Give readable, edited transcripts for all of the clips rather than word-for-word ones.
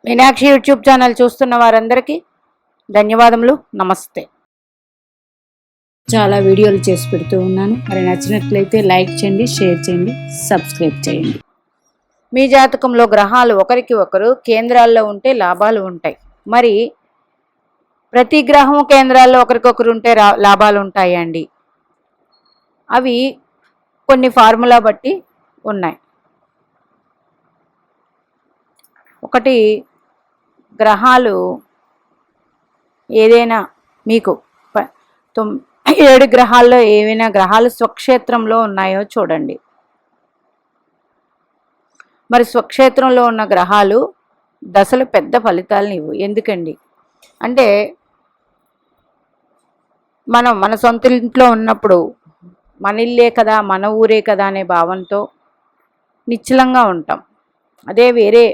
Meenakshi YouTube channel చూస్తున్న వారందరికీ ధన్యవాదములు. నమస్తే. చాలా వీడియోలు చేసి పెడుతూ ఉన్నాను. మరి నచ్చినట్లయితే లైక్ చేయండి, షేర్ చేయండి, సబ్స్క్రైబ్ చేయండి. మీ జాతకంలో గ్రహాలు ఒకరికి ఒకరు కేంద్రాల్లో ఉంటే లాభాలు ఉంటాయి. మరి ప్రతి గ్రహం కేంద్రాల్లో ఒకరికొకరు ఉంటే లాభాలు ఉంటాయండి. అవి కొన్ని ఫార్ములా బట్టి ఉన్నాయి. ఒకటి, గ్రహాలు ఏదైనా మీకు 7 గ్రహాల్లో ఏవైనా గ్రహాలు స్వక్షేత్రంలో ఉన్నాయో చూడండి. మరి స్వక్షేత్రంలో ఉన్న గ్రహాలు దశలు పెద్ద ఫలితాలను ఇవ్వు. ఎందుకండి అంటే మన సొంత ఇంట్లో ఉన్నప్పుడు మన ఇల్లే కదా, మన ఊరే కదా అనే భావంతో నిశ్చలంగా ఉంటాం. అదే వేరే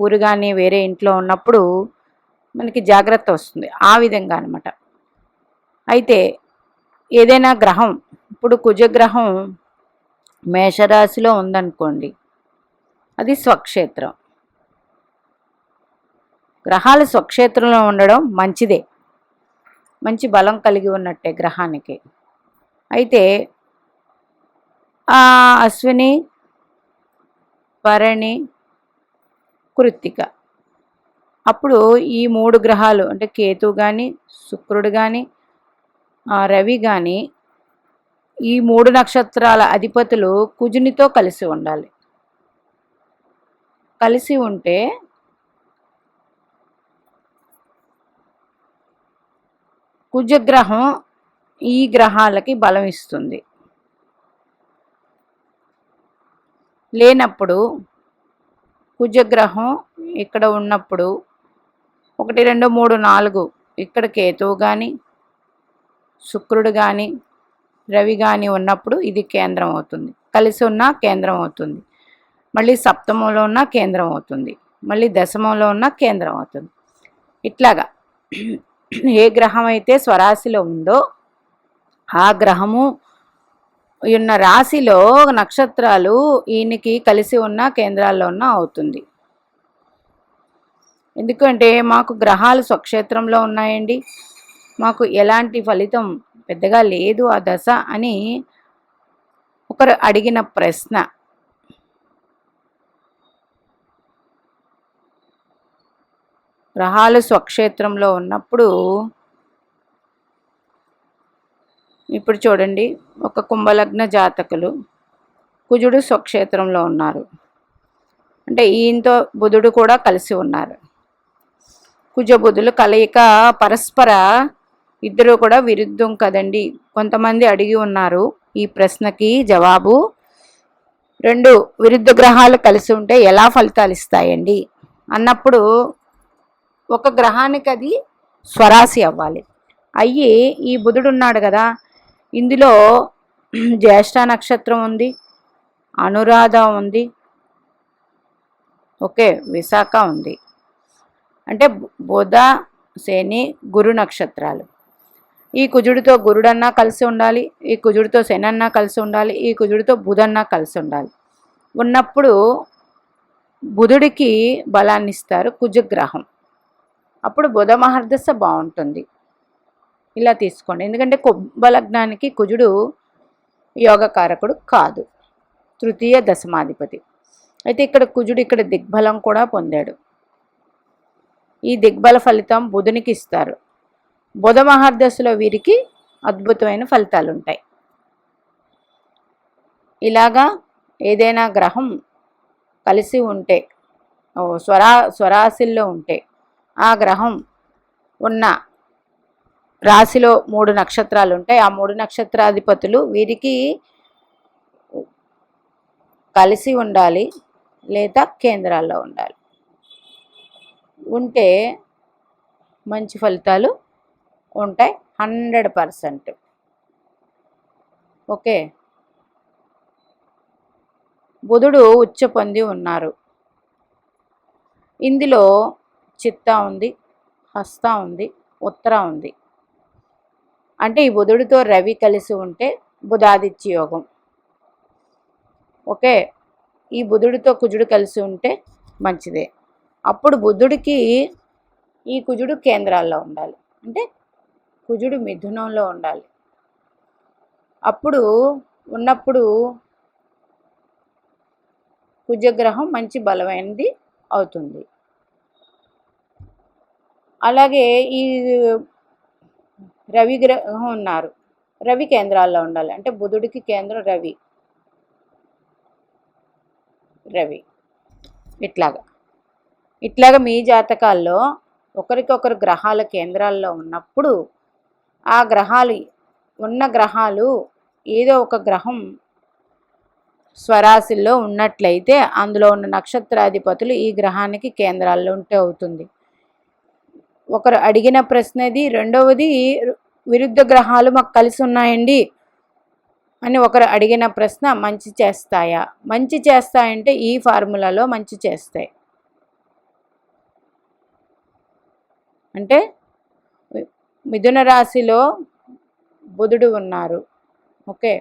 ఊరు కానీ వేరే ఇంట్లో ఉన్నప్పుడు మనకి జాగ్రత్త వస్తుంది. ఆ విధంగా అనమాట. అయితే ఏదైనా గ్రహం, ఇప్పుడు కుజగ్రహం మేషరాశిలో ఉందనుకోండి, అది స్వక్షేత్రం. గ్రహాలు స్వక్షేత్రంలో ఉండడం మంచిదే, మంచి బలం కలిగి ఉన్నట్టే గ్రహానికి. అయితే అశ్విని, భరణి, కృత్తిక, అప్పుడు ఈ 3 గ్రహాలు అంటే కేతు కానీ, శుక్రుడు కానీ, రవి కానీ, ఈ 3 నక్షత్రాల అధిపతులు కుజునితో కలిసి ఉండాలి. కలిసి ఉంటే కుజగ్రహం ఈ గ్రహాలకి బలం ఇస్తుంది. లేనప్పుడు కుజగ్రహం ఇక్కడ ఉన్నప్పుడు 1, 2, 3, 4 ఇక్కడ కేతువు కానీ, శుక్రుడు కానీ, రవి కానీ ఉన్నప్పుడు ఇది కేంద్రం అవుతుంది. కలిసి ఉన్న కేంద్రం అవుతుంది. మళ్ళీ సప్తమంలో ఉన్న కేంద్రం అవుతుంది. మళ్ళీ దశమంలో ఉన్న కేంద్రం అవుతుంది. ఇట్లాగా ఏ గ్రహం అయితే స్వరాశిలో ఉందో ఆ గ్రహము ఉన్న రాశిలో నక్షత్రాలు ఈయనకి కలిసి ఉన్న కేంద్రాల్లో ఉన్న అవుతుంది. ఎందుకంటే మాకు గ్రహాలు స్వక్షేత్రంలో ఉన్నాయండి, మాకు ఎలాంటి ఫలితం పెద్దగా లేదు ఆ దశ అని ఒకరు అడిగిన ప్రశ్న. గ్రహాలు స్వక్షేత్రంలో ఉన్నప్పుడు ఇప్పుడు చూడండి, ఒక కుంభలగ్న జాతకులు కుజుడు స్వక్షేత్రంలో ఉన్నారు అంటే ఈయనతో బుధుడు కూడా కలిసి ఉన్నారు. కుజబుధులు కలయిక పరస్పర ఇద్దరు కూడా విరుద్ధం కదండి. కొంతమంది అడిగి ఉన్నారు ఈ ప్రశ్నకి జవాబు. 2 విరుద్ధ గ్రహాలు కలిసి ఉంటే ఎలా ఫలితాలు ఇస్తాయండి అన్నప్పుడు ఒక గ్రహానికి అది స్వరాశి అవ్వాలి. అయ్యి ఈ బుధుడు ఉన్నాడు కదా, ఇందులో జ్యేష్ఠ నక్షత్రం ఉంది, అనురాధ ఉంది, ఓకే, విశాఖ ఉంది. అంటే బుధ, శని, గురు నక్షత్రాలు. ఈ కుజుడితో గురుడన్నా కలిసి ఉండాలి, ఈ కుజుడితో శని అన్నా కలిసి ఉండాలి, ఈ కుజుడితో బుధన్నా కలిసి ఉండాలి. ఉన్నప్పుడు బుధుడికి బలాన్ని ఇస్తారు కుజగ్రహం. అప్పుడు బుధ మహర్దశ బాగుంటుంది. ఇలా తీసుకోండి. ఎందుకంటే కుంభలగ్నానికి కుజుడు యోగకారకుడు కాదు, తృతీయ దశమాధిపతి. అయితే ఇక్కడ కుజుడు ఇక్కడ దిగ్బలం కూడా పొందాడు. ఈ దిగ్బల ఫలితం బుధునికి ఇస్తారు. బుధ మహర్దశలో వీరికి అద్భుతమైన ఫలితాలు ఉంటాయి. ఇలాగా ఏదైనా గ్రహం కలిసి ఉంటే, స్వరాశిల్లో ఉంటే, ఆ గ్రహం ఉన్న రాశిలో 3 నక్షత్రాలు ఉంటాయి. ఆ 3 నక్షత్రాధిపతులు వీరికి కలిసి ఉండాలి లేదా కేంద్రాల్లో ఉండాలి. ఉంటే మంచి ఫలితాలు ఉంటాయి 100%. ఓకే. బుధుడు ఉచ్చ పొంది ఉన్నారు. ఇందులో చిత్త ఉంది, హస్త ఉంది, ఉత్తర ఉంది. అంటే ఈ బుధుడితో రవి కలిసి ఉంటే బుధాదిత్య యోగం. ఓకే. ఈ బుధుడితో కుజుడు కలిసి ఉంటే మంచిదే. అప్పుడు బుధుడికి ఈ కుజుడు కేంద్రాల్లో ఉండాలి, అంటే కుజుడు మిథునంలో ఉండాలి. అప్పుడు ఉన్నప్పుడు కుజగ్రహం మంచి బలమైనది అవుతుంది. అలాగే ఈ రవి గ్రహం ఉన్నారు, రవి కేంద్రాల్లో ఉండాలి, అంటే బుధుడికి కేంద్రం రవి ఇట్లాగా మీ జాతకాల్లో ఒకరికొకరు గ్రహాల కేంద్రాల్లో ఉన్నప్పుడు ఆ గ్రహాలు ఏదో ఒక గ్రహం స్వరాశుల్లో ఉన్నట్లయితే అందులో ఉన్న నక్షత్రాధిపతులు ఈ గ్రహానికి కేంద్రాల్లో ఉంటే అవుతుంది. ఒకరు అడిగిన ప్రశ్న ఇది. రెండవది, విరుద్ధ గ్రహాలు మాకు కలిసి ఉన్నాయండి అని ఒకరు అడిగిన ప్రశ్న, మంచి చేస్తాయా? మంచి చేస్తాయంటే ఈ ఫార్ములాలో మంచి చేస్తాయి. అంటే మిథున రాశిలో బుధుడు ఉన్నారు, ఓకే.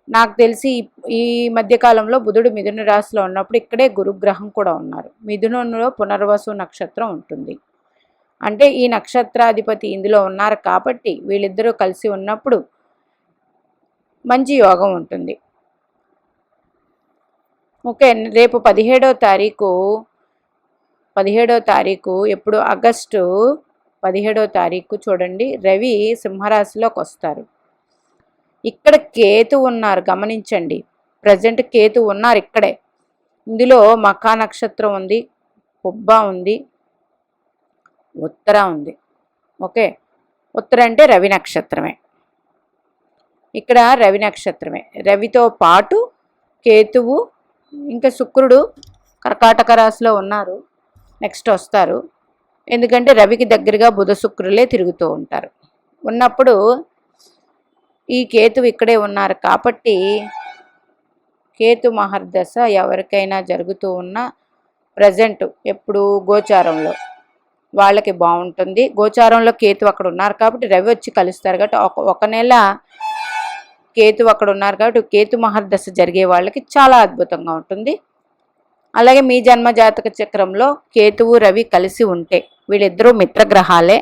నాకు తెలిసి ఈ మధ్యకాలంలో బుధుడు మిథున రాశిలో ఉన్నప్పుడు ఇక్కడే గురుగ్రహం కూడా ఉన్నారు. మిథునంలో పునర్వసు నక్షత్రం ఉంటుంది, అంటే ఈ నక్షత్రాధిపతి ఇందులో ఉన్నారు కాబట్టి వీళ్ళిద్దరూ కలిసి ఉన్నప్పుడు మంచి యోగం ఉంటుంది, ఓకే. రేపు 17వ తారీఖు ఎప్పుడు? ఆగస్టు 17వ తారీఖు చూడండి, రవి సింహరాశిలోకి వస్తారు. ఇక్కడ కేతు ఉన్నారు, గమనించండి. ప్రజెంట్ కేతు ఉన్నారు ఇక్కడే. ఇందులో మఖా నక్షత్రం ఉంది, పుబ్బ ఉంది, ఉత్తర ఉంది, ఓకే. ఉత్తర అంటే రవి నక్షత్రమే, ఇక్కడ రవి నక్షత్రమే. రవితో పాటు కేతువు ఇంకా శుక్రుడు కర్కాటక రాశిలో ఉన్నారు, నెక్స్ట్ వస్తారు. ఎందుకంటే రవికి దగ్గరగా బుధ శుక్రులే తిరుగుతూ ఉంటారు. ఉన్నప్పుడు ఈ కేతువు ఇక్కడే ఉన్నారు కాబట్టి కేతు మహర్దశ ఎవరికైనా జరుగుతూ ఉన్న ప్రజెంట్ ఎప్పుడు గోచారంలో వాళ్ళకి బాగుంటుంది. గోచారంలో కేతు అక్కడ ఉన్నారు కాబట్టి రవి వచ్చి కలుస్తారు కాబట్టి ఒక నెల కేతు అక్కడ ఉన్నారు కాబట్టి కేతు మహర్దశ జరిగే వాళ్ళకి చాలా అద్భుతంగా ఉంటుంది. అలాగే మీ జన్మ జాతక చక్రంలో కేతువు రవి కలిసి ఉంటే, వీళ్ళిద్దరూ మిత్రగ్రహాలే,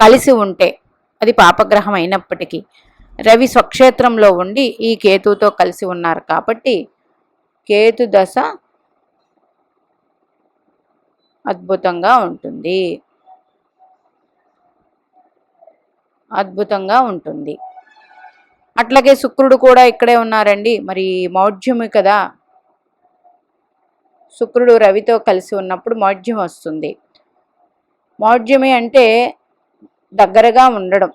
కలిసి ఉంటే అది పాపగ్రహం అయినప్పటికీ రవి స్వక్షేత్రంలో ఉండి ఈ కేతువుతో కలిసి ఉన్నారు కాబట్టి కేతు దశ అద్భుతంగా ఉంటుంది. అట్లాగే శుక్రుడు కూడా ఇక్కడే ఉన్నారండి. మరి మౌఢ్యమి కదా, శుక్రుడు రవితో కలిసి ఉన్నప్పుడు మౌఢ్యం వస్తుంది. మౌఢ్యమి అంటే దగ్గరగా ఉండడం.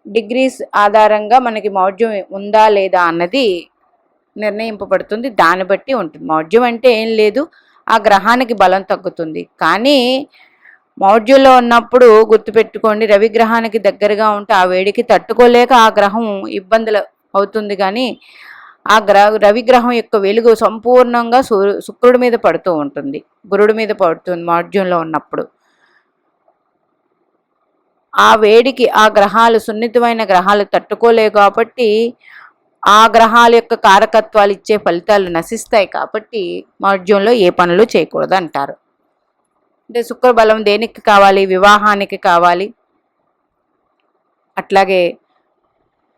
డిగ్రీస్ ఆధారంగా మనకి మౌఢ్యం ఉందా లేదా అన్నది నిర్ణయింపబడుతుంది, దాన్ని బట్టి ఉంటుంది. మౌఢ్యం అంటే ఏం లేదు, ఆ గ్రహానికి బలం తగ్గుతుంది. కానీ మౌఢ్యంలో ఉన్నప్పుడు గుర్తుపెట్టుకోండి, రవిగ్రహానికి దగ్గరగా ఉంటే ఆ వేడికి తట్టుకోలేక ఆ గ్రహం ఇబ్బందులు అవుతుంది. కానీ ఆ రవిగ్రహం యొక్క వెలుగు సంపూర్ణంగా శుక్రుడి మీద పడుతూ ఉంటుంది, గురుడి మీద పడుతుంది. మౌఢ్యంలో ఉన్నప్పుడు ఆ వేడికి ఆ గ్రహాలు, సున్నితమైన గ్రహాలు తట్టుకోలేవు కాబట్టి ఆ గ్రహాల యొక్క కారకత్వాలు ఇచ్చే ఫలితాలు నశిస్తాయి. కాబట్టి మౌఢ్యంలో ఏ పనులు చేయకూడదు అంటారు. అంటే శుక్రబలం దేనికి కావాలి? వివాహానికి కావాలి. అట్లాగే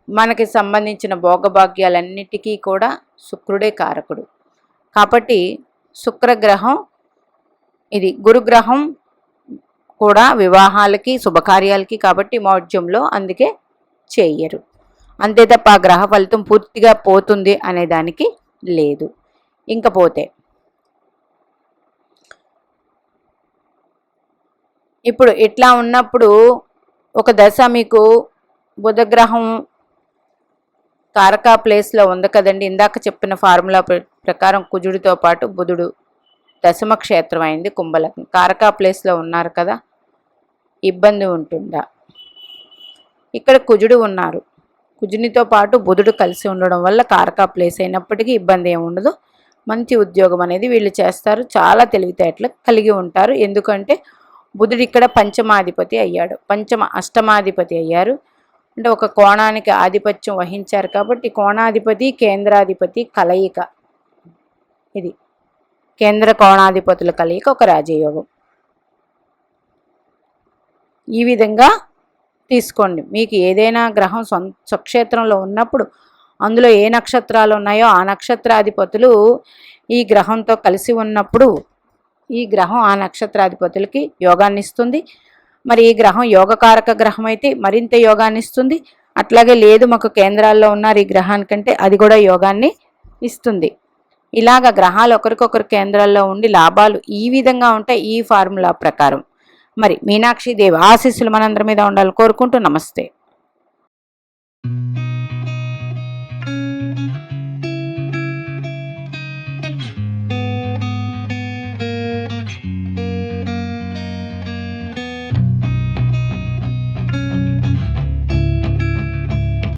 మనకి సంబంధించిన భోగభాగ్యాలన్నిటికీ కూడా శుక్రుడే కారకుడు. కాబట్టి శుక్రగ్రహం ఇది, గురుగ్రహం కూడా వివాహాలకి శుభకార్యాలకి, కాబట్టి మౌఢ్యంలో అందుకే చెయ్యరు. అంతే తప్ప ఆ గ్రహ ఫలితం పూర్తిగా పోతుంది అనే దానికి లేదు. ఇంకపోతే ఇప్పుడు ఇట్లా ఉన్నప్పుడు ఒక దశ మీకు బుధగ్రహం కారకా ప్లేస్లో ఉంది కదండి. ఇందాక చెప్పిన ఫార్ములా ప్రకారం కుజుడితో పాటు బుధుడు దశమ క్షేత్రం అయింది, కుంభలగ్నం. కారకా ప్లేస్లో ఉన్నారు కదా, ఇబ్బంది ఉంటుందా? ఇక్కడ కుజుడు ఉన్నారు, కుజునితో పాటు బుధుడు కలిసి ఉండడం వల్ల కారకా ప్లేస్ అయినప్పటికీ ఇబ్బంది ఏమి ఉండదు. మంచి ఉద్యోగం అనేది వీళ్ళు చేస్తారు. చాలా తెలివితేటలు కలిగి ఉంటారు. ఎందుకంటే బుధుడు ఇక్కడ పంచమాధిపతి అయ్యాడు, అష్టమాధిపతి అయ్యారు. అంటే ఒక కోణానికి ఆధిపత్యం వహించారు కాబట్టి కోణాధిపతి కేంద్రాధిపతి కలయిక ఇది. కేంద్ర కోణాధిపతుల కలయిక ఒక రాజయోగం. ఈ విధంగా తీసుకోండి. మీకు ఏదైనా గ్రహం స్వక్షేత్రంలో ఉన్నప్పుడు అందులో ఏ నక్షత్రాలు ఉన్నాయో ఆ నక్షత్రాధిపతులు ఈ గ్రహంతో కలిసి ఉన్నప్పుడు ఈ గ్రహం ఆ నక్షత్రాధిపతులకి యోగాన్ని ఇస్తుంది. మరి ఈ గ్రహం యోగకారక గ్రహం అయితే మరింత యోగాన్ని ఇస్తుంది. అట్లాగే లేదు మాకు కేంద్రాల్లో ఉన్నారు ఈ గ్రహానికంటే అది కూడా యోగాన్ని ఇస్తుంది. ఇలాగ గ్రహాలు ఒకరికొకరు కేంద్రాల్లో ఉండి లాభాలు ఈ విధంగా ఉంటాయి ఈ ఫార్ములా ప్రకారం. మరి మీనాక్షి దేవి ఆశీస్సులు మనందరి మీద ఉండాలని కోరుకుంటూ నమస్తే.